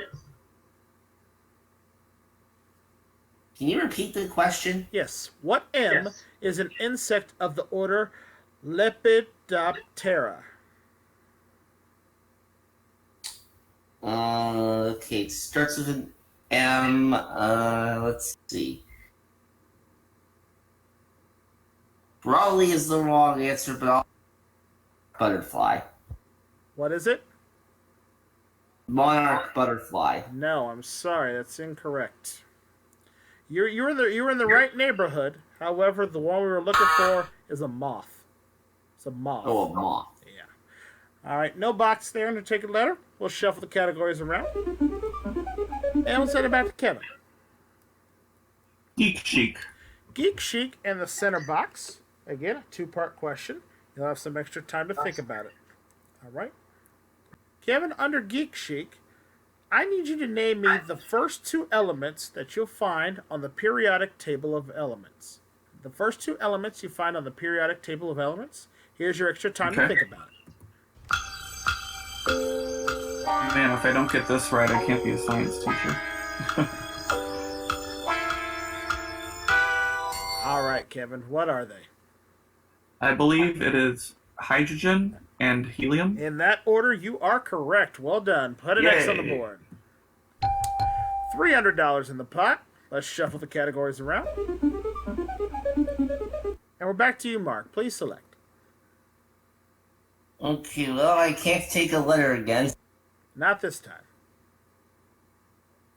you repeat the question? Yes. What M is an insect of the order Lepidoptera? Okay, it starts with an M. Let's see. Probably is the wrong answer, but I'll... Butterfly. What is it? Monarch butterfly. No, I'm sorry. That's incorrect. You were in the right neighborhood. However, the one we were looking for is a moth. It's a moth. Oh, a moth. Yeah. All right, no box there to take a letter. We'll shuffle the categories around. And we'll send it back to Kevin. Geek Chic. Geek Chic in the center box. Again, a 2-part question. You'll have some extra time to think about it. All right. Kevin, under Geek Chic, I need you to name me the first 2 elements that you'll find on the periodic table of elements. The first 2 elements you find on the periodic table of elements. Here's your extra time to think about it. Man, if I don't get this right, I can't be a science teacher. All right, Kevin, what are they? I believe it is hydrogen and helium. In that order, you are correct. Well done. Put an X on the Yay. board. $300 in the pot. Let's shuffle the categories around. And we're back to you, Mark. Please select. Okay, well, I can't take a letter again. Not this time.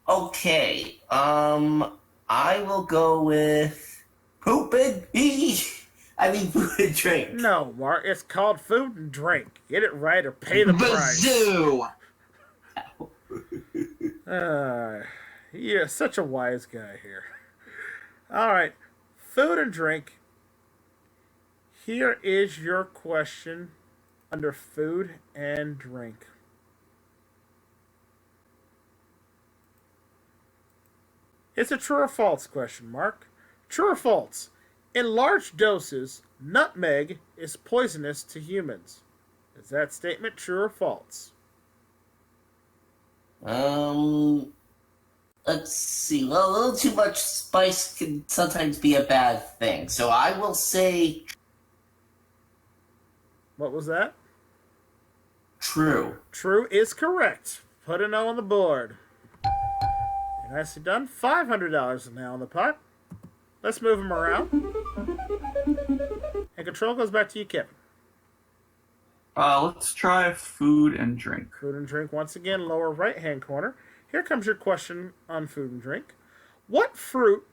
Okay, I will go with poop and food and drink. No, Mark. It's called food and drink. Get it right or pay the price. Bazoo! You're such a wise guy here. All right. Food and drink. Here is your question under food and drink. It's a true or false question, Mark. True or false? In large doses, nutmeg is poisonous to humans. Is that statement true or false? Let's see. Well, a little too much spice can sometimes be a bad thing. So I will say What was that? true. True is correct. Put an O on the board. You're nicely done. $500 is now in the pot. Let's move them around. And control goes back to you, Kevin. Let's try food and drink. Food and drink once again, lower right-hand corner. Here comes your question on food and drink. What fruit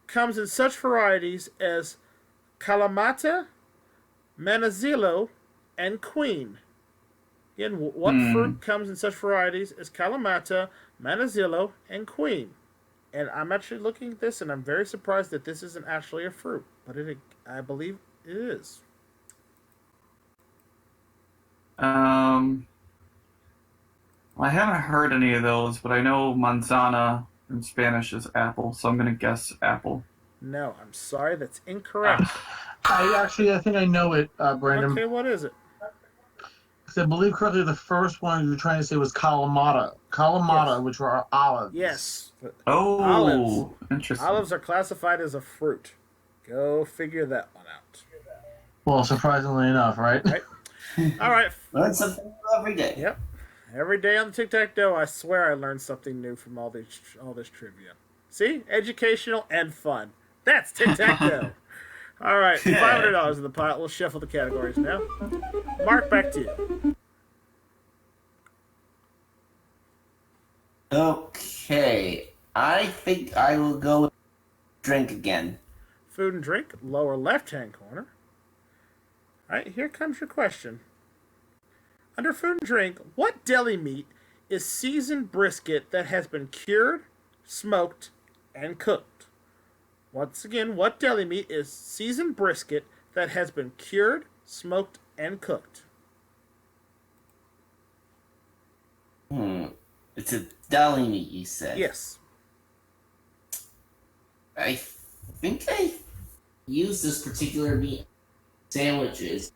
comes in such varieties as Kalamata, Manzanillo, and Queen? Again, what fruit comes in such varieties as Kalamata, Manzanillo, and Queen? And I'm actually looking at this, and I'm very surprised that this isn't actually a fruit, but I believe it is. I haven't heard any of those, but I know manzana in Spanish is apple, so I'm gonna guess apple. No, I'm sorry, that's incorrect. I think I know it, Brandon. Okay, what is it? Because I believe correctly, the first one you were trying to say was Kalamata. Kalamata, Yes. which were olives. Yes. Oh, Olives. interesting. Olives are classified as a fruit. Go figure that one out. Well, surprisingly enough, right? Right. All right. Learn something new every day. Yep. Every day on the Tic Tac Dough, I swear I learned something new from all this trivia. See? Educational and fun. That's Tic Tac Dough. All right. $500 in the pot. We'll shuffle the categories now. Mark, back to you. Okay, I think I will go with drink again. Food and drink, lower left-hand corner. All right, here comes your question. Under food and drink, what deli meat is seasoned brisket that has been cured, smoked, and cooked? Once again, what deli meat is seasoned brisket that has been cured, smoked, and cooked? It's a deli meat, you said. Yes. I think I use this particular meat in sandwiches.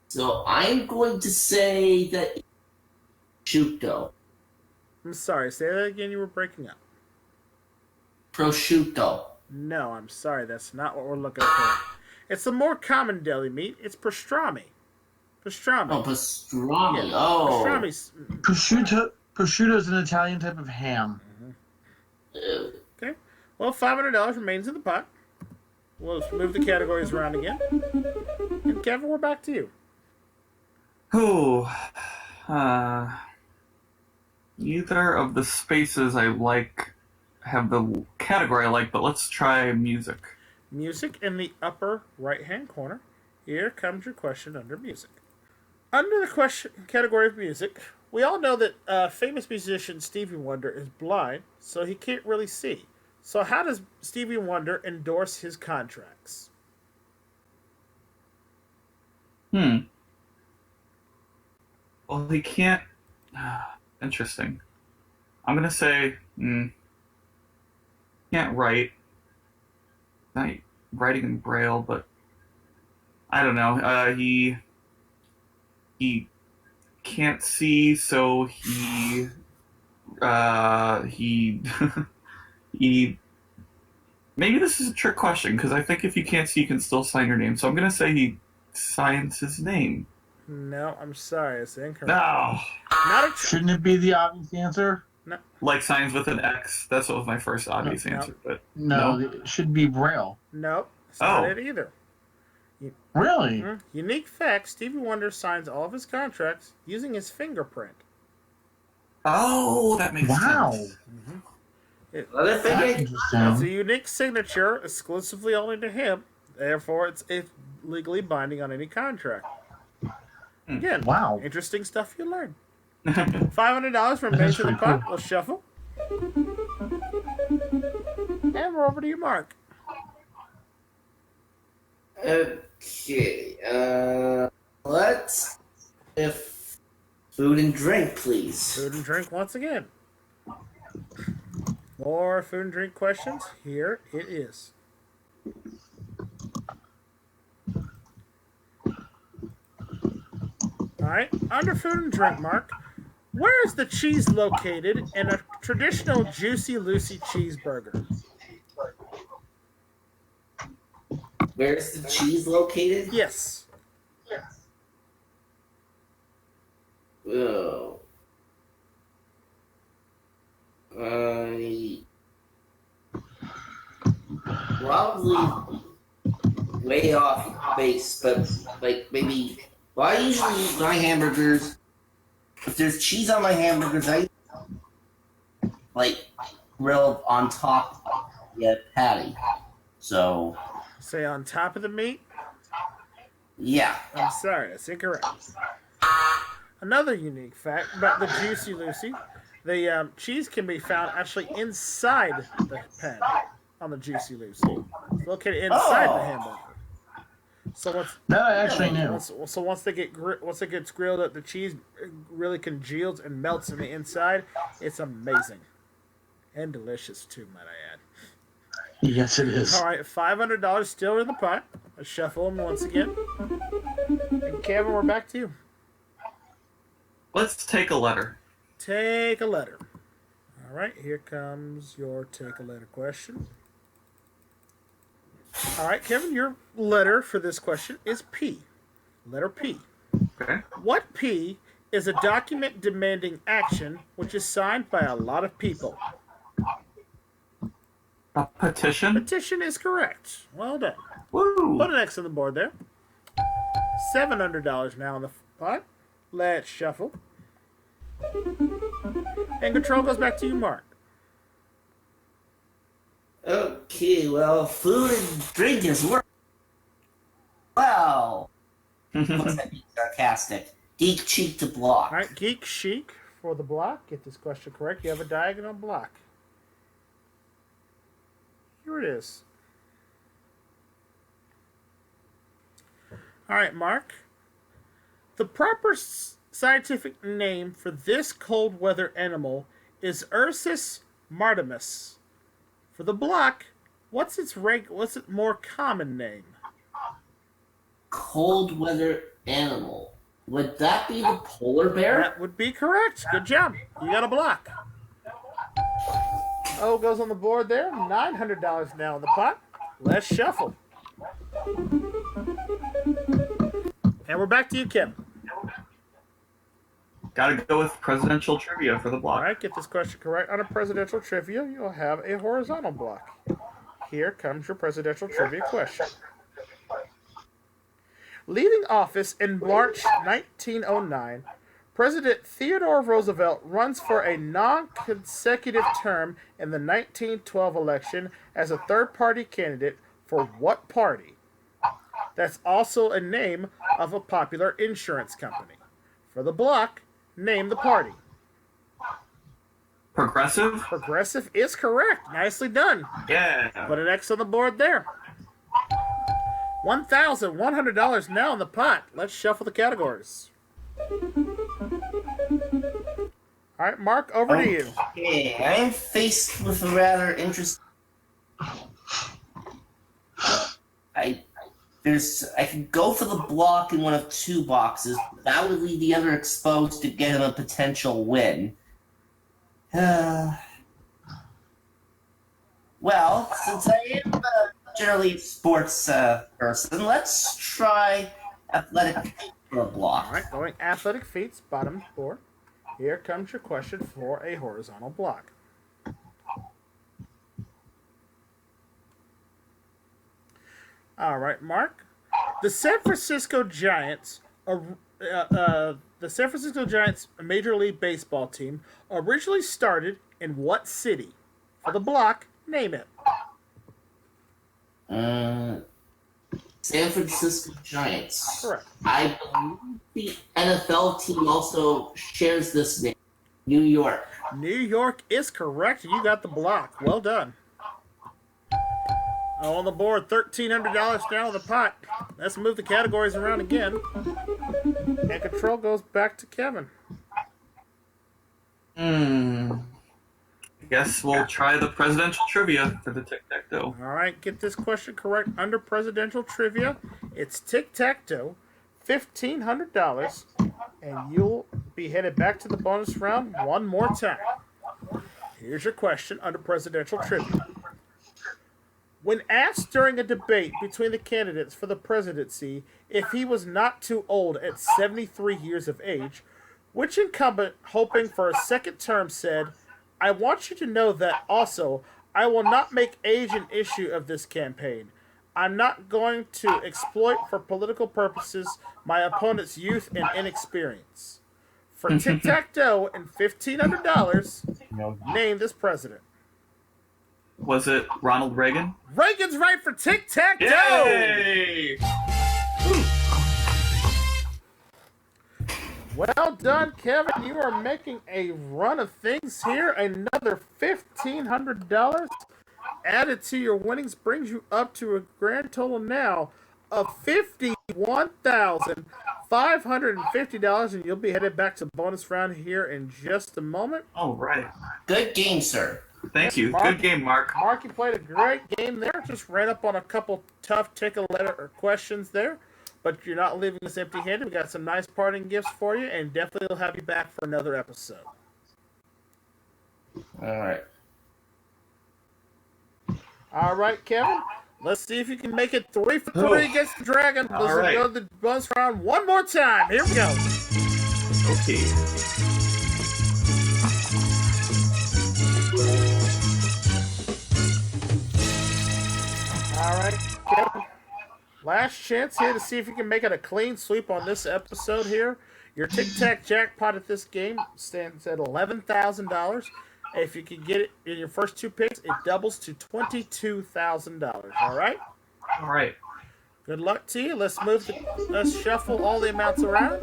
So I'm going to say that prosciutto. I'm sorry, say that again, you were breaking up. Prosciutto. No, I'm sorry, that's not what we're looking for. It's the more common deli meat. It's pastrami. Pastrami. Oh, pastrami. Yeah, Oh. Pastrami's... Prosciutto is an Italian type of ham. Ew. Okay. Well, $500 remains in the pot. We'll move the categories around again. And Kevin, we're back to you. Oh, either of the spaces I like have the category I like, but let's try music. Music in the upper right-hand corner. Here comes your question under music. Under the question category of music, we all know that famous musician Stevie Wonder is blind, so he can't really see. So how does Stevie Wonder endorse his contracts? Well, he can't. Interesting. I'm gonna say can't write. Not writing in Braille, but I don't know. He can't see, so he he. Maybe this is a trick question because I think if you can't see, you can still sign your name. So I'm gonna say he signs his name. No, I'm sorry, it's incorrect. No. Not a Shouldn't it be the obvious answer? Like signs with an X. That's what was my first obvious No. answer. But No, No? it should be Braille. Nope, it's not Oh. it either. Really? Unique fact: Stevie Wonder signs all of his contracts using his fingerprint. Oh, that makes Wow. sense. Another That's thing. It's a interesting. unique signature, exclusively only to him. Therefore, it's legally binding on any contract. Again, Wow. interesting stuff you learn. $500 from That's Main to the pretty Pot. cool. We'll shuffle. And we're over to you, Mark. Okay. Let's if food and drink, please. Food and drink once again. More food and drink questions. Here it is. Alright, under food and drink, Mark, where is the cheese located in a traditional Juicy Lucy cheeseburger? Where's the cheese located? Yes. Oh. Probably way off base, but like maybe. Well, I usually eat my hamburgers. If there's cheese on my hamburgers, I like grilled on top of the patty. So Say on top of the meat? yeah. I'm sorry, that's incorrect. Another unique fact about the Juicy Lucy, the cheese can be found actually inside the pan on the Juicy Lucy. It's located inside the hamburger. So once That I actually knew. once it gets grilled up, the cheese really congeals and melts in the inside. It's amazing and delicious too, might I add. Yes, it is. All right, $500 still in the pot. Let's shuffle them once again. And Kevin, we're back to you. Let's take a letter. Take a letter. All right, here comes your take a letter question. All right, Kevin, your letter for this question is P. Letter P. Okay. What P is a document demanding action which is signed by a lot of people? A petition. Petition is correct. Well done. Woo. Put an X on the board there. $700 now in the pot. Let's shuffle. And control goes back to you, Mark. Okay, well, food and drink is work. Wow. What's that being sarcastic? Geek cheek to block. All right, Geek Chic for the block. Get this question correct. You have a diagonal block. Here it is. All right, Mark. The proper scientific name for this cold weather animal is Ursus martimus. For the block, what's its more common name? Cold weather animal. Would that be the polar bear? That would be correct. Good job. You got a block. O goes on the board there. $900 now in the pot. Let's shuffle. And we're back to you, Kim. Gotta go with presidential trivia for the All block. right, get this question correct. On a presidential trivia, you'll have a horizontal block. Here comes your presidential trivia question. Leaving office in March 1909, President Theodore Roosevelt runs for a non-consecutive term in the 1912 election as a third-party candidate for what party? That's also a name of a popular insurance company. For the block, name the party. Progressive? Progressive is correct. Nicely done. Yeah. Put an X on the board there. $1,100 now in the pot. Let's shuffle the categories. All right, Mark, over to you. Okay, I'm faced with a rather interesting. I can go for the block in one of two boxes. That would leave the other exposed to get him a potential win. Well, since I am generally a sports person, let's try athletic for a block. All right, going athletic feats, bottom board. Here comes your question for a horizontal block. All right, Mark. The San Francisco Giants, Major League Baseball team, originally started in what city? For the block, name it. San Francisco Giants. Correct. I believe the NFL team also shares this name. New York. New York is correct. You got the block. Well done. On the board, $1,300 down in the pot. Let's move the categories around again. And control goes back to Kevin. I guess we'll try the presidential trivia for the Tic Tac Dough. All right, get this question correct under presidential trivia. It's Tic Tac Dough, $1,500, and you'll be headed back to the bonus round one more time. Here's your question under presidential trivia. When asked during a debate between the candidates for the presidency if he was not too old at 73 years of age, which incumbent hoping for a second term said, "I want you to know that also, I will not make age an issue of this campaign. I'm not going to exploit for political purposes my opponent's youth and inexperience." For Tic Tac Dough and $1,500, name this president. Was it Ronald Reagan? Reagan's right for Tic Tac Dough. Yay! Well done, Kevin. You are making a run of things here. Another $1,500 added to your winnings brings you up to a grand total now of $51,550, and you'll be headed back to bonus round here in just a moment. All right. Good game, sir. Thank you. Mark. Good game, Mark. Mark, you played a great game there. Just ran up on a couple tough take-a-letter questions there. But you're not leaving us empty-handed. We got some nice parting gifts for you, and definitely will have you back for another episode. All right. All right, Kevin. Let's see if you can make it 3 for 3 against the Dragon. All Let's right. go to the bonus round one more time. Here we go. Okay. All right, Kevin. Last chance here to see if you can make it a clean sweep on this episode here. Your Tic Tac jackpot at this game stands at $11,000. If you can get it in your first 2 picks, it doubles to $22,000. All right? All right. Good luck to you. Let's shuffle all the amounts around.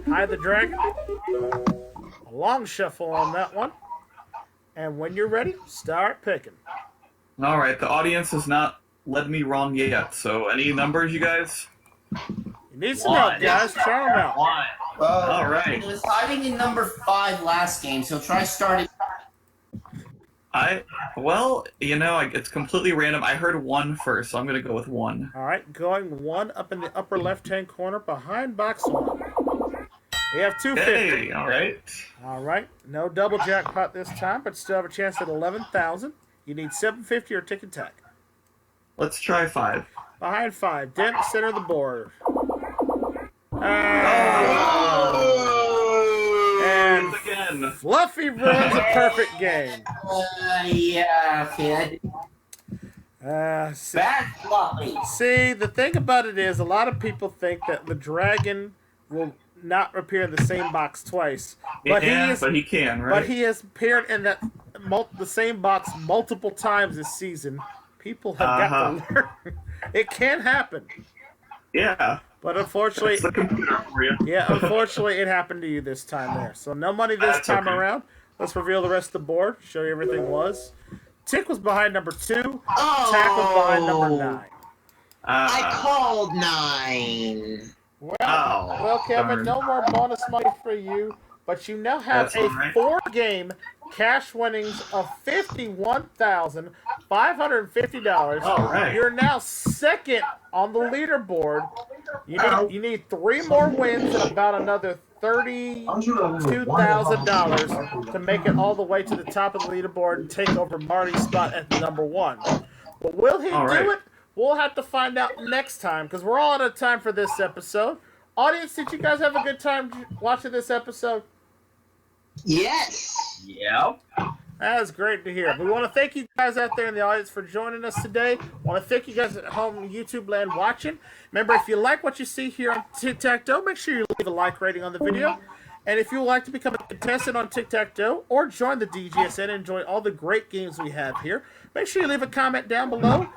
Hide the dragon. A long shuffle on that one. And when you're ready, start picking. All right. The audience has not led me wrong yet. So, any numbers, you guys? You need some help, guys. Try them out. All right. He was hiding in number 5 last game, so try starting. It's completely random. I heard 1 first, so I'm gonna go with 1. All right, going 1 up in the upper left-hand corner behind box 1. We have 250. Hey, all right. All right, no double jackpot this time, but still have a chance at 11,000. You need 750 or Tic Tac. Let's try 5. Behind 5, dent center of the board. And Again. Fluffy ruins a perfect game. Yeah, okay. Bad Fluffy. See, the thing about it is, a lot of people think that the dragon will not appear in the same box twice. But He he can, right? But he has appeared in the same box multiple times this season. People have got to learn. It can happen. Yeah. But unfortunately, It's the computer for you. unfortunately, it happened to you this time there. So no money this That's time okay. around. Let's reveal the rest of the board. Show you everything was. Tick was behind number 2. Tack was behind number 9. I called 9. Well, Kevin, darn. no more bonus money for you, but you now have That's a all right. 4-game cash winnings of $51,550. All right. You're now second on the leaderboard. You need 3 more wins and about another $32,000 to make it all the way to the top of the leaderboard and take over Marty's spot at number 1. But will he All do right. it? We'll have to find out next time, because we're all out of time for this episode. Audience, did you guys have a good time watching this episode? Yes. Yep. That is great to hear. We want to thank you guys out there in the audience for joining us today. Want to thank you guys at home in YouTube land watching. Remember, if you like what you see here on Tic Tac Dough, make sure you leave a like rating on the video. And if you would like to become a contestant on Tic Tac Dough or join the DGSN and enjoy all the great games we have here, make sure you leave a comment down below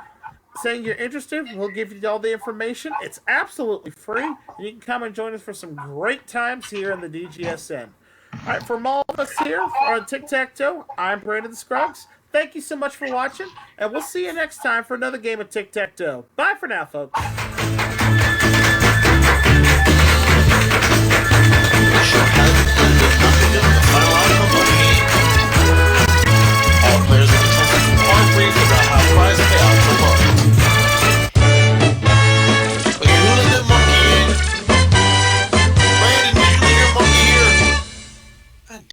saying you're interested. We'll give you all the information. It's absolutely free. And you can come and join us for some great times here in the DGSN. All right, from all of us here on Tic Tac Toe, I'm Brandon Scruggs. Thank you so much for watching, and we'll see you next time for another game of Tic Tac Toe. Bye for now, folks.